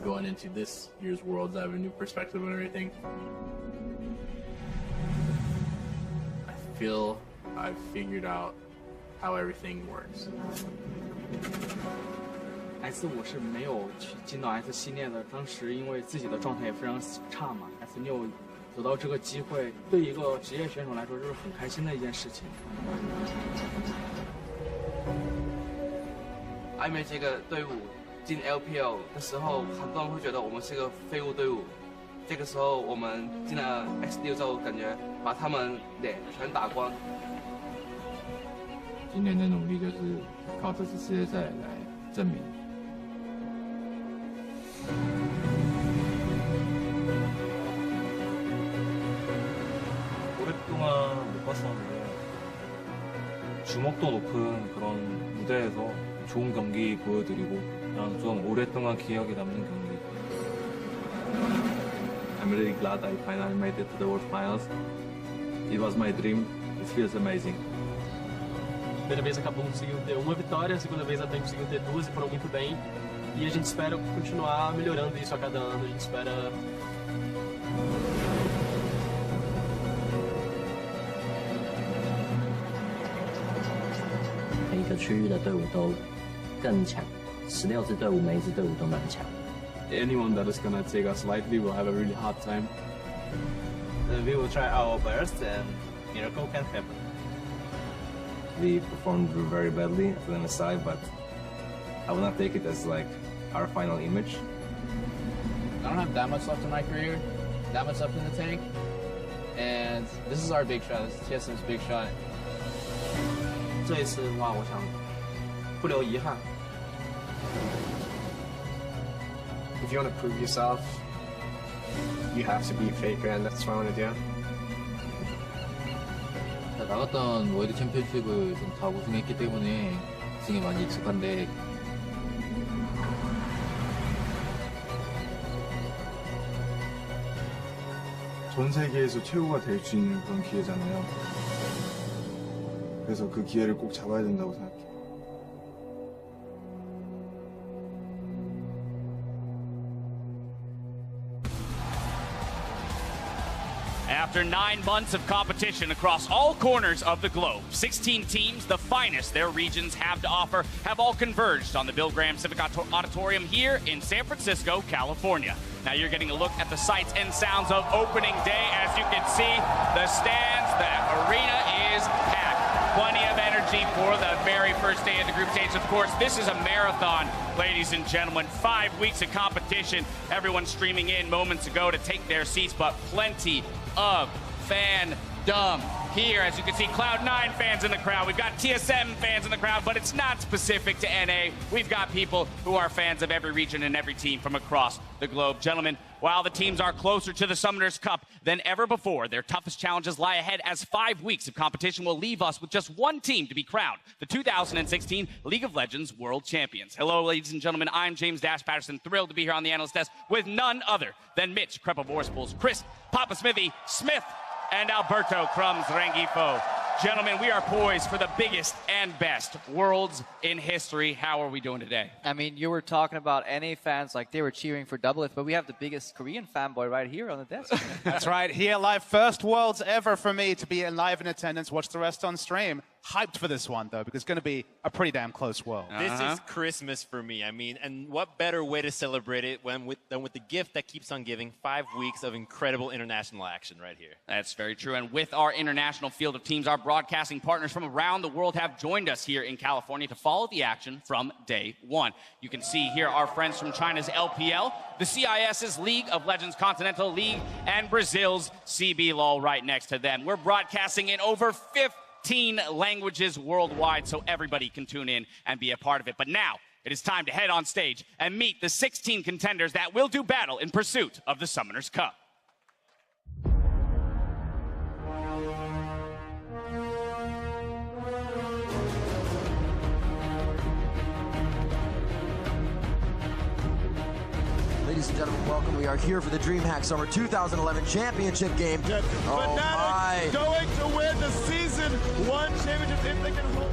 going into this year's Worlds, I have a new perspective on everything. I feel I've figured out how everything works. S 我是没有去进到 S 系列的，当时因为自己的状态也非常差嘛。S6得到这个机会，对一个职业选手来说，就是很开心的一件事情。艾美这个队伍进 LPL 的时候，很多人会觉得我们是个废物队伍。这个时候我们进了 S6之后，感觉把他们脸全打光。今年的努力就是靠这次世界赛来证明。 오랫동안 못 봤었는데 주목도 높은 그런 무대에서 좋은 경기 보여드리고 그냥 좀 오랫동안 기억에 남는 경기. I'm really glad I finally made it to the World Finals. It was my dream. It feels amazing. Primeira vez acabou conseguindo ter uma vitória, a segunda vez até conseguiu ter duas e foram muito bem. E a gente espera continuar melhorando isso a cada ano. A gente espera每个区域的队伍都更强，16支队伍每一支队伍都蛮强。Anyone that is gonna take us lightly will have a really hard time. We will try our best, and miracle can happen. We performed very badly for the side, but I will not take it as like our final image. I don't have that much left in my career, that much left in the tank, and this is our big shot. This is TSM's big shot. 这一次的话，我想不留遗憾。 If you want to prove yourself, you have to beat Faker, and that's what I want to do. 나갔던 월드 챔피언십을 좀 다 우승했기 때문에 우승에 많이 익숙한데 전 세계에서 최고가 될 수 있는 그런 기회잖아요. 그래서 그 기회를 꼭 잡아야 된다고 생각해요. After 9 months of competition across all corners of the globe, 16 teams, the finest their regions have to offer, have all converged on the Bill Graham Civic Auditorium here in San Francisco, California. Now you're getting a look at the sights and sounds of opening day. As you can see, the stands, the arena is packed. Plenty of energy for the very first day of the group stage. Of course, this is a marathon, ladies and gentlemen. 5 weeks of competition. Everyone streaming in moments ago to take their seats, but plenty of fandom here. As you can see, Cloud9 fans in the crowd. We've got TSM fans in the crowd, but it's not specific to NA. We've got people who are fans of every region and every team from across the globe. Gentlemen, while the teams are closer to the Summoners Cup than ever before, their toughest challenges lie ahead as 5 weeks of competition will leave us with just one team to be crowned, the 2016 League of Legends World Champions. Hello, ladies and gentlemen. I'm James Dash Patterson, thrilled to be here on the analyst desk with none other than Mitch Krepa Vorspools, Chris Papa Smithy Smith, and Alberto Crumbs Rengifo. Gentlemen, we are poised for the biggest and best Worlds in history. How are we doing today? I mean, you were talking about NA fans like they were cheering for Doublelift, but we have the biggest Korean fanboy right here on the desk. That's right, here live. First Worlds ever for me to be live in attendance. Watch the rest on stream. Hyped for this one, though, because it's going to be a pretty damn close world. This is Christmas for me. I mean, and what better way to celebrate it than with the gift that keeps on giving? 5 weeks of incredible international action right here. That's very true. And with our international field of teams, our broadcasting partners from around the world have joined us here in California to follow the action from day one. You can see here our friends from China's LPL, the CIS's League of Legends Continental League, and Brazil's CBLOL right next to them. We're broadcasting in over 15 languages worldwide, so everybody can tune in and be a part of it. But now, it is time to head on stage and meet the 16 contenders that will do battle in pursuit of the Summoners Cup. Ladies and gentlemen, welcome. We are here for the DreamHack Summer 2011 Championship game. Oh my! Going to win the Season 1 championship if they can hold.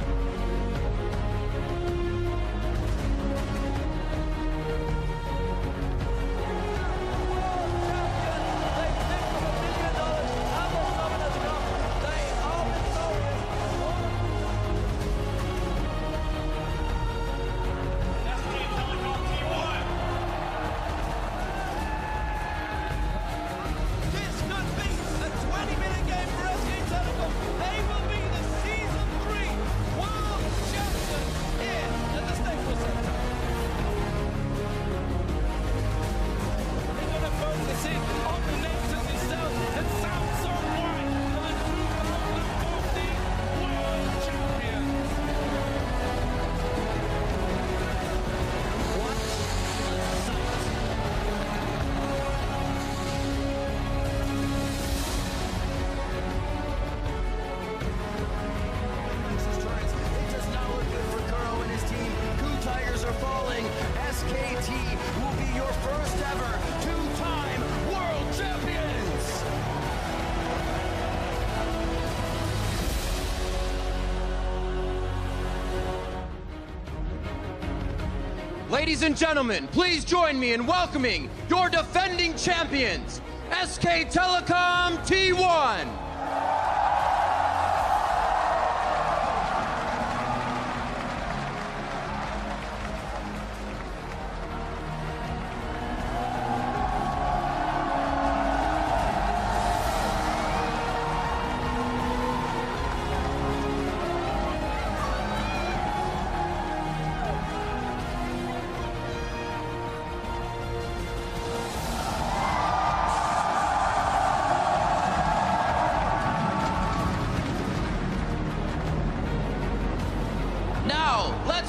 Ladies and gentlemen, please join me in welcoming your defending champions, SK Telecom T1.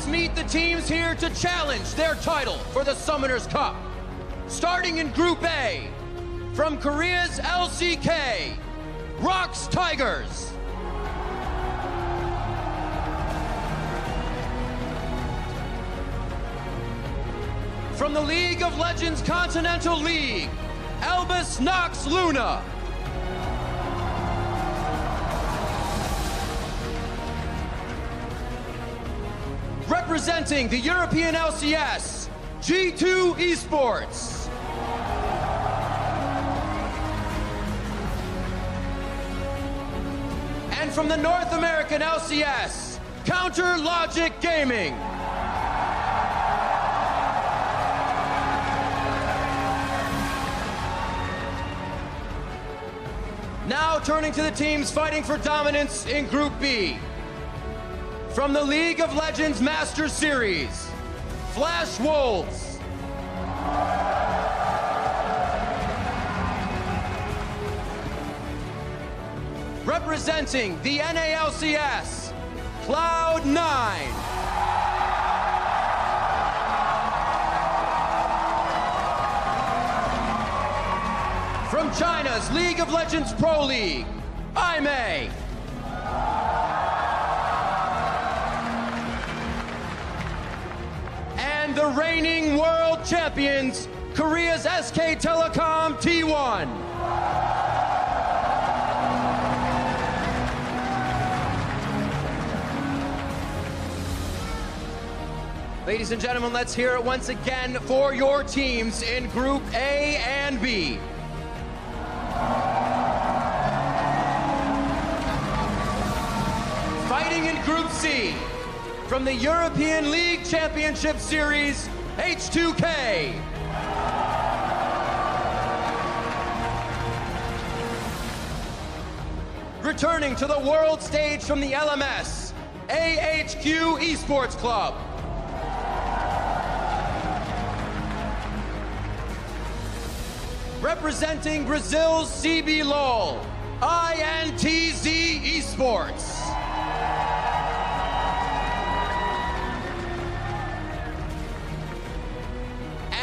Meet the teams here to challenge their title for the Summoners Cup. Starting in Group A, from Korea's LCK, ROX Tigers. From the League of Legends Continental League, Albus Nox Luna. Representing the European LCS, G2 Esports. And from the North American LCS, Counter Logic Gaming. Now turning to the teams fighting for dominance in Group B. From the League of Legends Master Series, Flash Wolves. Representing the NALCS, Cloud9. From China's League of Legends Pro League, IMEI. And the reigning world champions, Korea's SK Telecom T1. Ladies and gentlemen, let's hear it once again for your teams in Group A and B. Fighting in Group C, from the European League Championship Series, H2K. Returning to the world stage from the LMS, AHQ Esports Club. Representing Brazil's CBLOL, INTZ Esports.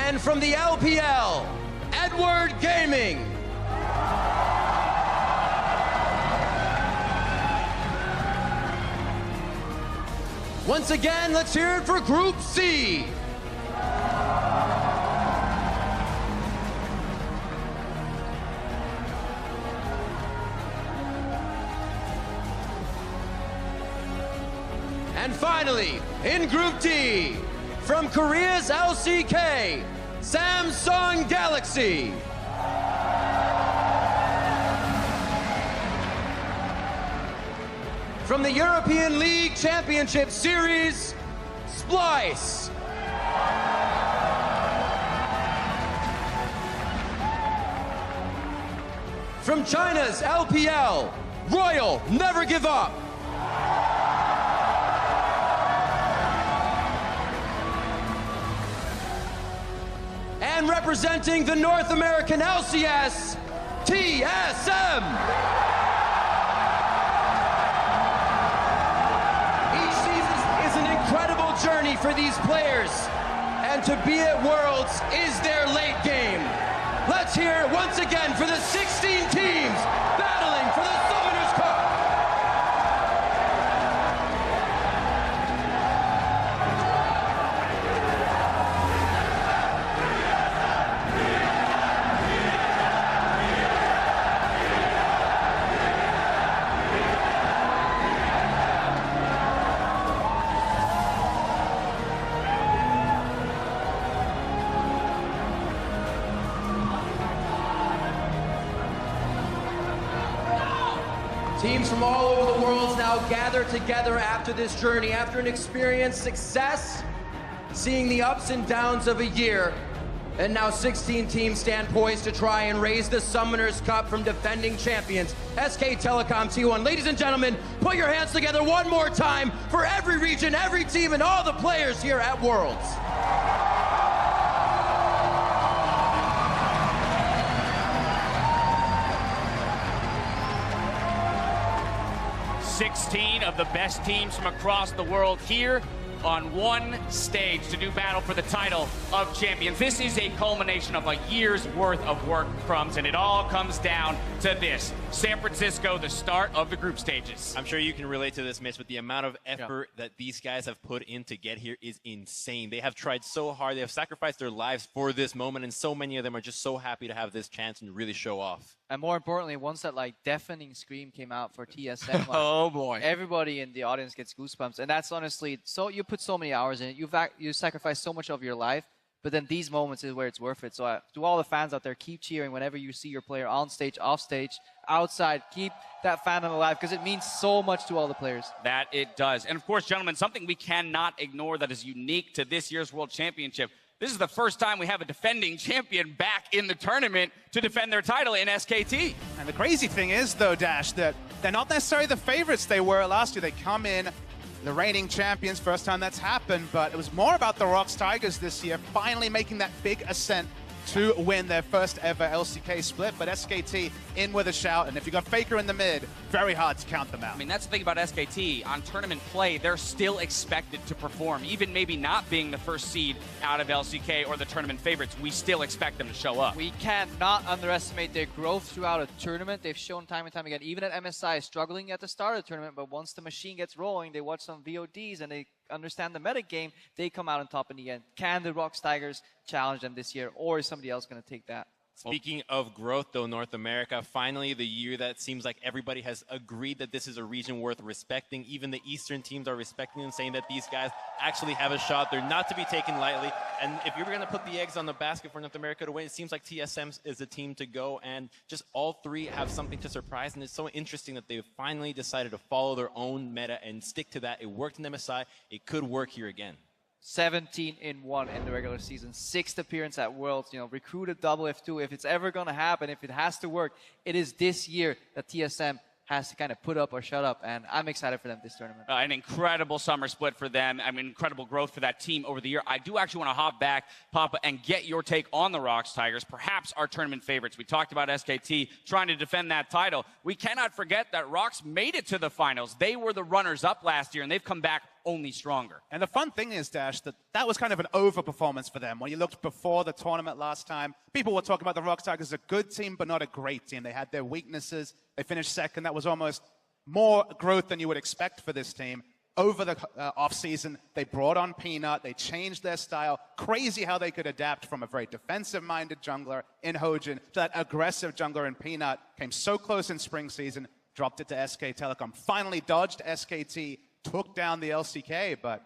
And from the LPL, Edward Gaming. Once again, let's hear it for Group C. And finally, in Group D, from Korea's LCK, Samsung Galaxy. From the European League Championship Series, Splice. From China's LPL, Royal Never Give Up. And representing the North American LCS, TSM. Each season is an incredible journey for these players, and to be at Worlds is their late game. Let's hear it once again for the 16 teams battling for the Summoners Cup. Teams from all over the world now gather together after this journey, after an experienced success, seeing the ups and downs of a year. And now 16 teams stand poised to try and raise the Summoners Cup from defending champions, SK Telecom T1. Ladies and gentlemen, put your hands together one more time for every region, every team, and all the players here at Worlds. "16 of the best teams from across the world here on one stage to do battle for the title of champions. This is a culmination of a year's worth of work, Crumbs, and it all comes down to this. San Francisco, the start of the group stages. I'm sure you can relate to this, Mitch, but the amount of effort that these guys have put in to get here is insane. They have tried so hard. They have sacrificed their lives for this moment, and so many of them are just so happy to have this chance and really show off. And more importantly, once that deafening scream came out for TSM, oh boy, everybody in the audience gets goosebumps, and that's honestly so. You put so many hours in it, you sacrifice so much of your life, but then these moments is where it's worth it. So to all the fans out there, keep cheering whenever you see your player on stage, off stage, outside. Keep that fandom alive because it means so much to all the players. That it does. And of course, gentlemen, something we cannot ignore that is unique to this year's World Championship. This is the first time we have a defending champion back in the tournament to defend their title in SKT. And the crazy thing is, though, Dash, that they're not necessarily the favorites they were last year. They come in the reigning champions, first time that's happened, but it was more about the Rocks Tigers this year, finally making that big ascent to win their first ever LCK split. But SKT in with a shout, and if you got Faker in the mid, very hard to count them out. I mean, that's the thing about SKT. On tournament play, they're still expected to perform. Even maybe not being the first seed out of LCK or the tournament favorites, we still expect them to show up. We cannot underestimate their growth throughout a tournament. They've shown time and time again, even at MSI, struggling at the start of the tournament, but once the machine gets rolling, they watch some VODs and they understand the meta game, they come out on top in the end. Can the Rocks Tigers challenge them this year, or is somebody else going to take that? Speaking of growth, though, North America, finally the year that seems like everybody has agreed that this is a region worth respecting. Even the Eastern teams are respecting and saying that these guys actually have a shot. They're not to be taken lightly. And if you're going to put the eggs on the basket for North America to win, it seems like TSM is the team to go. And just all three have something to surprise. And it's so interesting that they've finally decided to follow their own meta and stick to that. It worked in MSI. It could work here again. 17-1 in the regular season, 6th appearance at Worlds, recruited double F2. If it's ever going to happen, if it has to work, it is this year that TSM has to kind of put up or shut up, and I'm excited for them this tournament. An incredible summer split for them. I mean, incredible growth for that team over the year. I do actually want to hop back, Papa, and get your take on the Rocks Tigers, perhaps our tournament favorites. We talked about SKT trying to defend that title. We cannot forget that Rocks made it to the finals. They were the runners-up last year, and they've come back only stronger. And the fun thing is, Dash, that was kind of an overperformance for them. When you looked before the tournament last time, people were talking about the Rocks Tigers as a good team, but not a great team. They had their weaknesses. They finished second. That was almost more growth than you would expect for this team. Over the offseason, they brought on Peanut. They changed their style. Crazy how they could adapt from a very defensive-minded jungler in Hojin to that aggressive jungler in Peanut. Came so close in spring season, dropped it to SK Telecom. Finally dodged SKT, took down the LCK, but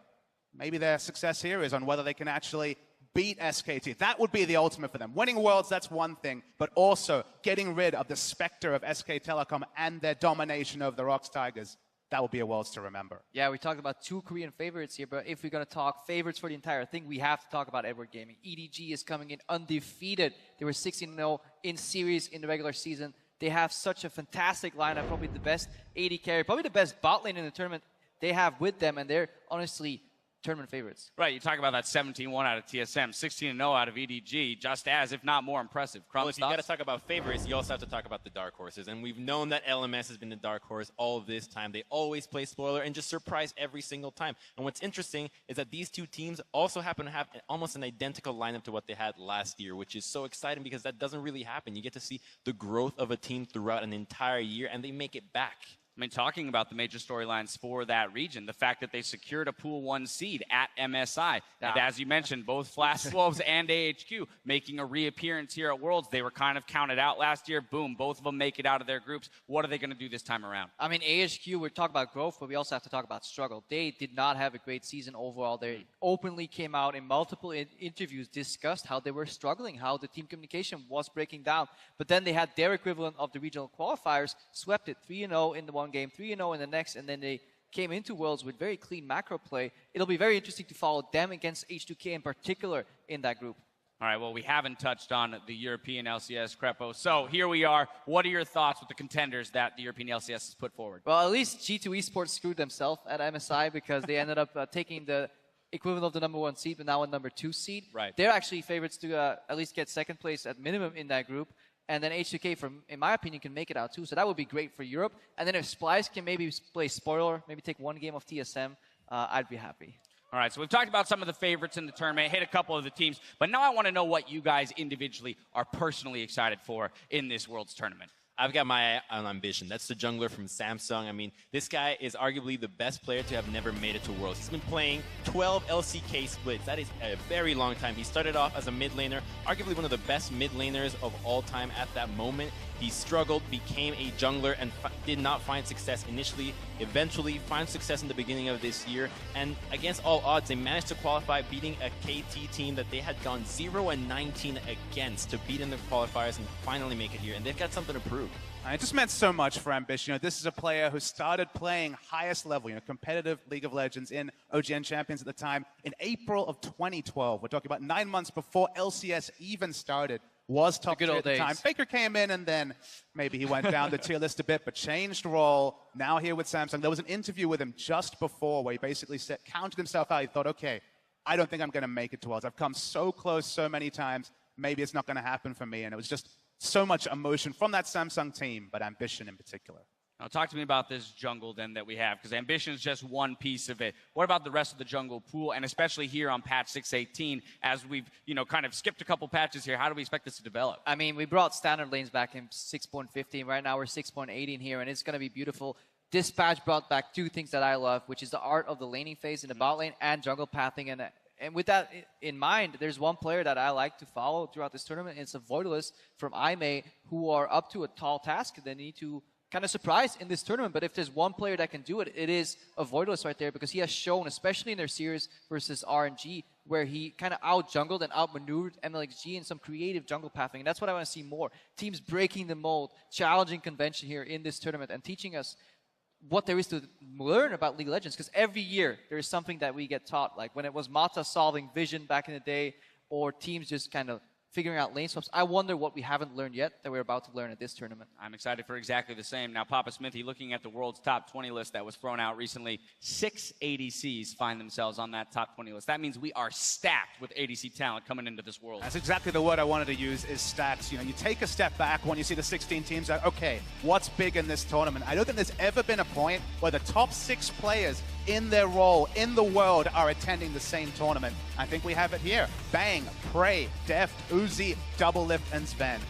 maybe their success here is on whether they can actually beat SKT. That would be the ultimate for them. Winning Worlds, that's one thing, but also getting rid of the specter of SK Telecom and their domination over the Rocks Tigers. That will be a Worlds to remember. Yeah, we talked about 2 Korean favorites here, but if we're going to talk favorites for the entire thing, we have to talk about Edward Gaming. EDG is coming in undefeated. They were 16-0 in series in the regular season. They have such a fantastic lineup, probably the best AD carry, probably the best bot lane in the tournament they have with them, and they're honestly tournament favorites. Right, you talk about that 17-1 out of TSM, 16-0 out of EDG, just as, if not more impressive. Well, if you got to talk about favorites, you also have to talk about the dark horses. And we've known that LMS has been the dark horse all of this time. They always play spoiler and just surprise every single time. And what's interesting is that these two teams also happen to have almost an identical lineup to what they had last year, which is so exciting because that doesn't really happen. You get to see the growth of a team throughout an entire year, and they make it back. I mean, talking about the major storylines for that region, the fact that they secured a Pool 1 seed at MSI. Yeah. And as you mentioned, both Flash Wolves and AHQ making a reappearance here at Worlds. They were kind of counted out last year. Boom, both of them make it out of their groups. What are they going to do this time around? I mean, AHQ, we're talking about growth, but we also have to talk about struggle. They did not have a great season overall. They openly came out in multiple interviews, discussed how they were struggling, how the team communication was breaking down. But then they had their equivalent of the regional qualifiers, swept it 3-0 in the one one game, 3-0 in the next, and then they came into Worlds with very clean macro play. It'll be very interesting to follow them against H2K in particular in that group. All right, well, we haven't touched on the European LCS, Crepo. So here we are. What are your thoughts with the contenders that the European LCS has put forward? Well, at least G2 Esports screwed themselves at MSI because they ended up taking the equivalent of the number 1 seed, but now a number 2 seed. Right. They're actually favorites to at least get second place at minimum in that group. And then H2K, in my opinion, can make it out too. So that would be great for Europe. And then if Splice can maybe play spoiler, maybe take one game of TSM, I'd be happy. All right, so we've talked about some of the favorites in the tournament, hit a couple of the teams, but now I want to know what you guys individually are personally excited for in this Worlds tournament. I've got my eye on Ambition. That's the jungler from Samsung. I mean, this guy is arguably the best player to have never made it to Worlds. He's been playing 12 LCK splits. That is a very long time. He started off as a mid laner, arguably one of the best mid laners of all time at that moment. He struggled, became a jungler, and did not find success initially. Eventually, found success in the beginning of this year. And against all odds, they managed to qualify, beating a KT team that they had gone 0-19 against to beat in the qualifiers and finally make it here. And they've got something to prove. It just meant so much for Ambition. This is a player who started playing highest level, competitive League of Legends in OGN Champions at the time in April of 2012. We're talking about 9 months before LCS even started. Was top tier at the time. Faker came in and then maybe he went down the tier list a bit, but changed role. Now here with Samsung. There was an interview with him just before where he basically counted himself out. He thought, okay, I don't think I'm going to make it to Worlds. I've come so close so many times. Maybe it's not going to happen for me. And it was just so much emotion from that Samsung team, but Ambition in particular. Now, talk to me about this jungle then that we have, because Ambition is just one piece of it. What about the rest of the jungle pool, and especially here on patch 6.18, as we've, kind of skipped a couple patches here, how do we expect this to develop? I mean, we brought standard lanes back in 6.15. Right now we're 6.18 here, and it's going to be beautiful. Dispatch brought back 2 things that I love, which is the art of the laning phase in the bot lane and jungle pathing. And with that in mind, there's one player that I like to follow throughout this tournament. It's a Voidalist from IMA who are up to a tall task. They need to kind of surprise in this tournament, but if there's one player that can do it, it is a Voidalist right there, because he has shown, especially in their series versus RNG, where he kind of out-jungled and out-maneuvered MLXG in some creative jungle pathing, and that's what I want to see more. Teams breaking the mold, challenging convention here in this tournament, and teaching us what there is to learn about League of Legends, because every year there is something that we get taught, like when it was Mata solving Vision back in the day, or teams just kind of figuring out lane swaps. I wonder what we haven't learned yet that we're about to learn at this tournament. I'm excited for exactly the same. Now, Papa Smithy, looking at the world's top 20 list that was thrown out recently, 6 ADCs find themselves on that top 20 list. That means we are stacked with ADC talent coming into this world. That's exactly the word I wanted to use, is stacks. You take a step back when you see the 16 teams, like, okay, what's big in this tournament? I don't think there's ever been a point where the top 6 players in their role in the world are attending the same tournament. I think we have it here. Bang, Prey, Deft, Uzi, Doublelift, and Sven.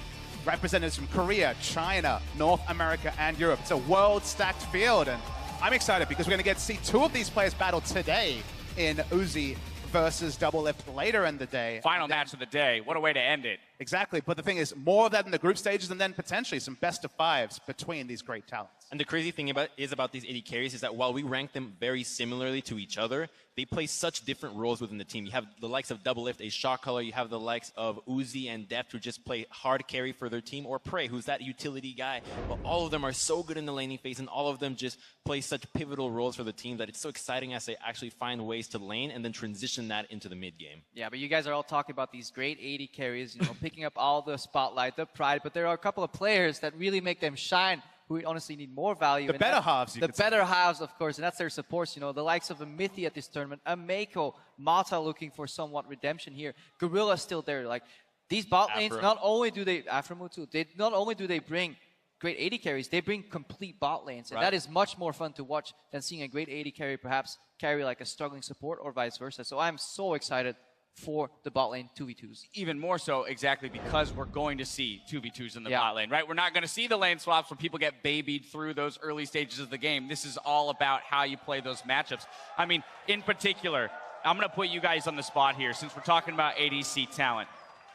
Representatives from Korea, China, North America, and Europe. It's a world-stacked field, and I'm excited because we're going to get to see 2 of these players battle today in Uzi versus Doublelift later in the day. Final match of the day. What a way to end it. Exactly, but the thing is, more of that in the group stages, and then potentially some best-of-5s between these great talents. And the crazy thing about these AD carries is that while we rank them very similarly to each other, they play such different roles within the team. You have the likes of Doublelift, a shot caller. You have the likes of Uzi and Deft, who just play hard carry for their team, or Prey, who's that utility guy. But all of them are so good in the laning phase, and all of them just play such pivotal roles for the team that it's so exciting as they actually find ways to lane and then transition that into the mid game. Yeah, but you guys are all talking about these great AD carries, picking up all the spotlight, the pride, but there are a couple of players that really make them shine, who honestly need more value. The better halves, the better halves, of course, and that's their supports. The likes of a Mythi at this tournament, a Mako, Mata looking for somewhat redemption here. Gorilla still there. Like, these bot lanes, not only do they bring great AD carries, they bring complete bot lanes, and that is much more fun to watch than seeing a great AD carry perhaps carry like a struggling support or vice versa. So I'm so excited for the bot lane 2v2s. Even more so, exactly, because we're going to see 2v2s in the bot lane, right? We're not going to see the lane swaps when people get babied through those early stages of the game. This is all about how you play those matchups. I mean, in particular, I'm going to put you guys on the spot here, since we're talking about ADC talent.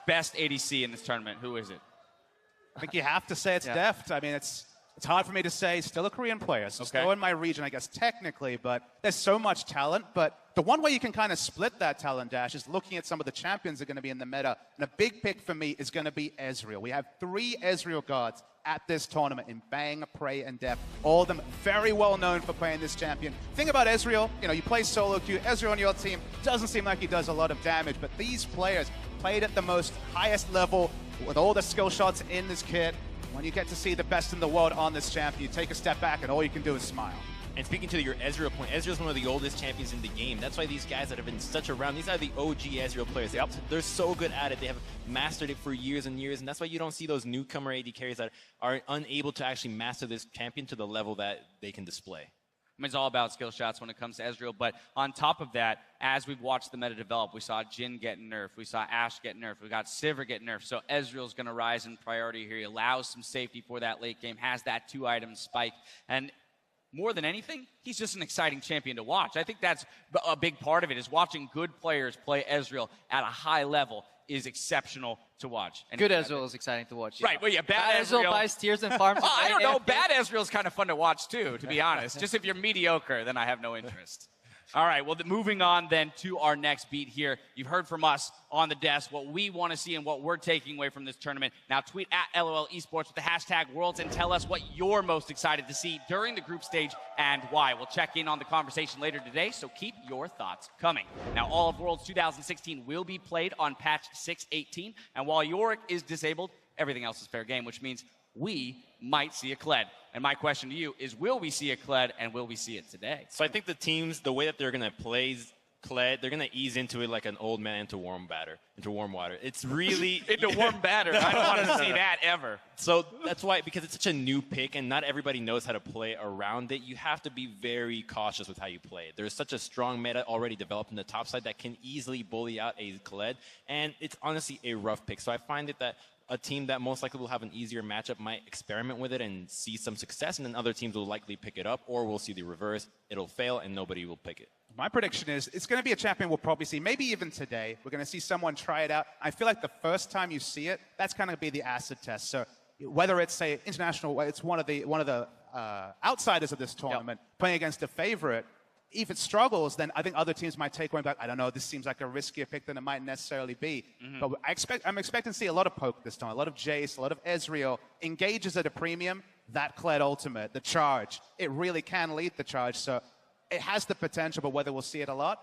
Best ADC in this tournament, who is it? I think you have to say it's Deft. I mean, It's hard for me to say. Still a Korean player, so still in my region, I guess, technically, but there's so much talent. But the one way you can kind of split that talent, Dash, is looking at some of the champions that are going to be in the meta. And a big pick for me is going to be Ezreal. We have 3 Ezreal gods at this tournament in Bang, Prey, and Def. All of them very well known for playing this champion. Thing about Ezreal, you play solo queue. Ezreal on your team doesn't seem like he does a lot of damage, but these players played at the most highest level with all the skill shots in this kit. When you get to see the best in the world on this champion, you take a step back and all you can do is smile. And speaking to your Ezreal point, Ezreal's one of the oldest champions in the game. That's why these guys that have been such around, these are the OG Ezreal players. They're so good at it. They have mastered it for years and years, and that's why you don't see those newcomer AD carries that are unable to actually master this champion to the level that they can display. I mean, it's all about skill shots when it comes to Ezreal, but on top of that, as we've watched the meta develop, we saw Jhin get nerfed, we saw Ashe get nerfed, we got Sivir get nerfed, so Ezreal's going to rise in priority here. He allows some safety for that late game, has that 2-item spike, and more than anything, he's just an exciting champion to watch. I think that's a big part of it, is watching good players play Ezreal at a high level is exceptional to watch. And good Ezreal is exciting to watch. Right, well, yeah, bad Ezreal buys tiers and farms. I don't know, bad Ezreal is kind of fun to watch too, to be honest. Just if you're mediocre, then I have no interest. All right, well, moving on then to our next beat here. You've heard from us on the desk what we want to see and what we're taking away from this tournament. Now tweet at LOL Esports with the hashtag Worlds and tell us what you're most excited to see during the group stage and why. We'll check in on the conversation later today, so keep your thoughts coming. Now, all of Worlds 2016 will be played on patch 6.18, and while Yorick is disabled, everything else is fair game, which means we might see a Kled. And my question to you is, will we see a Kled, and will we see it today? So I think the teams, the way that they're going to play Kled, they're going to ease into it like an old man into warm water. It's really... into warm batter. I don't want to see that ever. So that's why, because it's such a new pick and not everybody knows how to play around it, you have to be very cautious with how you play it. There's such a strong meta already developed in the top side that can easily bully out a Kled, and it's honestly a rough pick. So I find it that a team that most likely will have an easier matchup might experiment with it and see some success, and then other teams will likely pick it up, or we'll see the reverse. It'll fail, and nobody will pick it. My prediction is it's going to be a champion we'll probably see, maybe even today. We're going to see someone try it out. I feel like the first time you see it, that's kind of be the acid test. So whether it's, say, international, it's one of the outsiders of this tournament playing against a favorite, if it struggles, then I think other teams might take one back. I don't know, this seems like a riskier pick than it might necessarily be. But I'm expecting to see a lot of poke this time, a lot of Jace, a lot of Ezreal. Engages at a premium, that Kled ultimate, the charge. It really can lead the charge, so it has the potential, but whether we'll see it a lot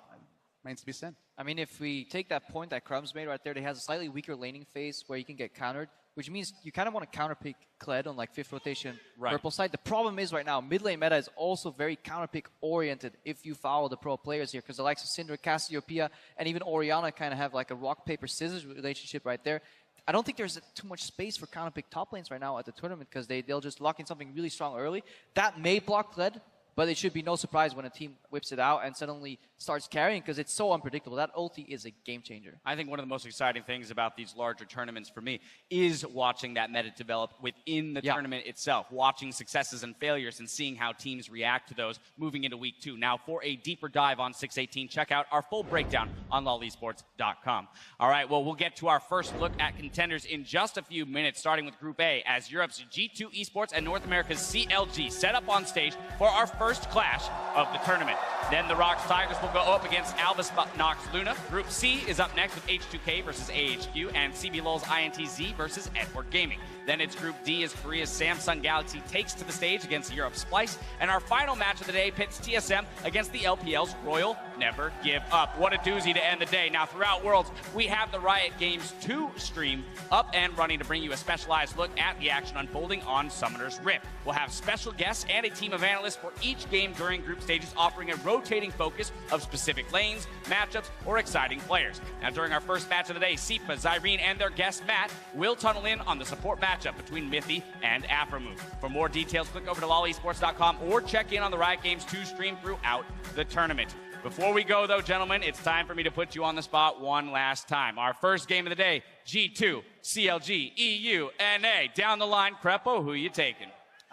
remains to be seen. I mean, if we take that point that Crumbs made right there, they has a slightly weaker laning phase where you can get countered, which means you kind of want to counterpick Kled on like 5th rotation purple side. The problem is right now, mid lane meta is also very counterpick oriented if you follow the pro players here, because the likes of Syndra, Cassiopeia, and even Orianna kind of have like a rock, paper, scissors relationship right there. I don't think there's too much space for counterpick top lanes right now at the tournament, because they'll just lock in something really strong early. That may block Kled, but it should be no surprise when a team whips it out and suddenly starts carrying, because it's so unpredictable. That ulti is a game changer. I think one of the most exciting things about these larger tournaments for me is watching that meta develop within the tournament itself, watching successes and failures and seeing how teams react to those moving into week 2. Now, for a deeper dive on 618, check out our full breakdown on lolesports.com. All right, well, we'll get to our first look at contenders in just a few minutes, starting with Group A, as Europe's G2 Esports and North America's CLG set up on stage for our first clash of the tournament. Then the Rocks Tigers will go up against Albus Nox Luna. Group C is up next with H2K versus AHQ and CB Lulz INTZ versus Edward Gaming. Then it's Group D as Korea's Samsung Galaxy takes to the stage against Europe's Splice. And our final match of the day pits TSM against the LPL's Royal Never Give Up. What a doozy to end the day. Now, throughout Worlds, we have the Riot Games 2 stream up and running to bring you a specialized look at the action unfolding on Summoner's Rift. We'll have special guests and a team of analysts for each game during group stages, offering a rotating focus of specific lanes, matchups, or exciting players. Now, during our first match of the day, Sipa, Zyrene, and their guest Matt will tunnel in on the support matchup between Mithy and Afromove. For more details, click over to lolesports.com or check in on the Riot Games 2 stream throughout the tournament. Before we go, though, gentlemen, it's time for me to put you on the spot one last time. Our first game of the day, G2, CLG, EU, NA. Down the line, Crepo, who you taking?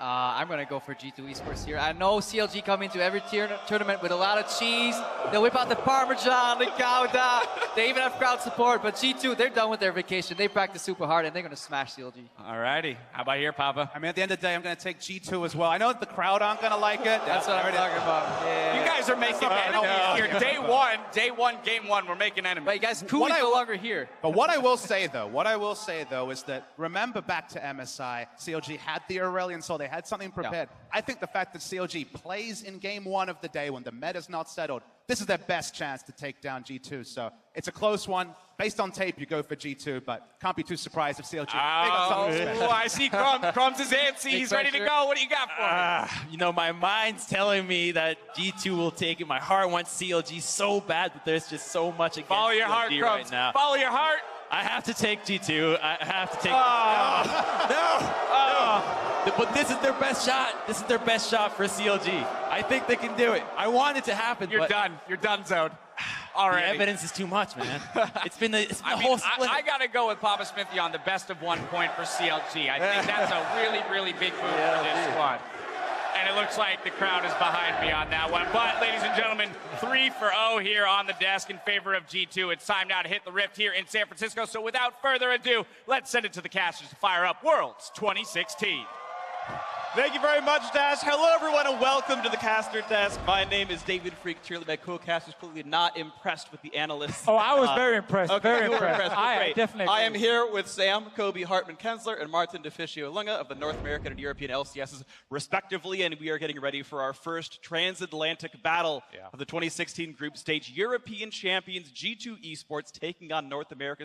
I'm going to go for G2 Esports here. I know CLG come into every tournament with a lot of cheese. They'll whip out the Parmesan, the Gouda. They even have crowd support. But G2, they're done with their vacation. They practice super hard, and they're going to smash CLG. Alrighty. How about here, Papa? I mean, at the end of the day, I'm going to take G2 as well. I know that the crowd aren't going to like it. That's what I'm talking about. Yeah. You guys are making enemies here. Day one, game one, we're making enemies. But you guys, Koo is no longer here. But what I will say, though, is that remember back to MSI, CLG had the Aurelion Soul. They had something prepared. I think the fact that CLG plays in game one of the day when the meta's not settled, this is their best chance to take down G2. So it's a close one. Based on tape, you go for G2, but can't be too surprised if CLG. I see Crumbs is antsy. He's ready to go. What do you got for me? You know, my mind's telling me that G2 will take it. My heart wants CLG so bad, but there's just so much against Follow your heart, CLG Crumbs. right now. Follow your heart. I have to take G2. I have to take. No. But this is their best shot. This is their best shot for CLG. I think they can do it. I want it to happen. You're done. You're done, Zone. Already. The evidence is too much, man. It's been the whole split. I got to go with Papa Smithy on the best of 1 point for CLG. I think that's a really, really big move for this squad. And it looks like the crowd is behind me on that one. But, ladies and gentlemen, 3-0 here on the desk in favor of G2. It's time now to hit the rift here in San Francisco. So without further ado, let's send it to the casters to fire up Worlds 2016. Thank you very much, Dash. Hello, everyone, and welcome to the caster desk. My name is David Freak. Clearly, my co-caster is clearly not impressed with the analysts. Oh, I was very impressed. Okay, very impressed. I definitely. I am here with Sam, Kobe, Hartman, Kensler, and Martin DeFicio Lunga of the North American and European LCSs, respectively, and we are getting ready for our first transatlantic battle of the 2016 group stage. European champions G2 Esports taking on North America's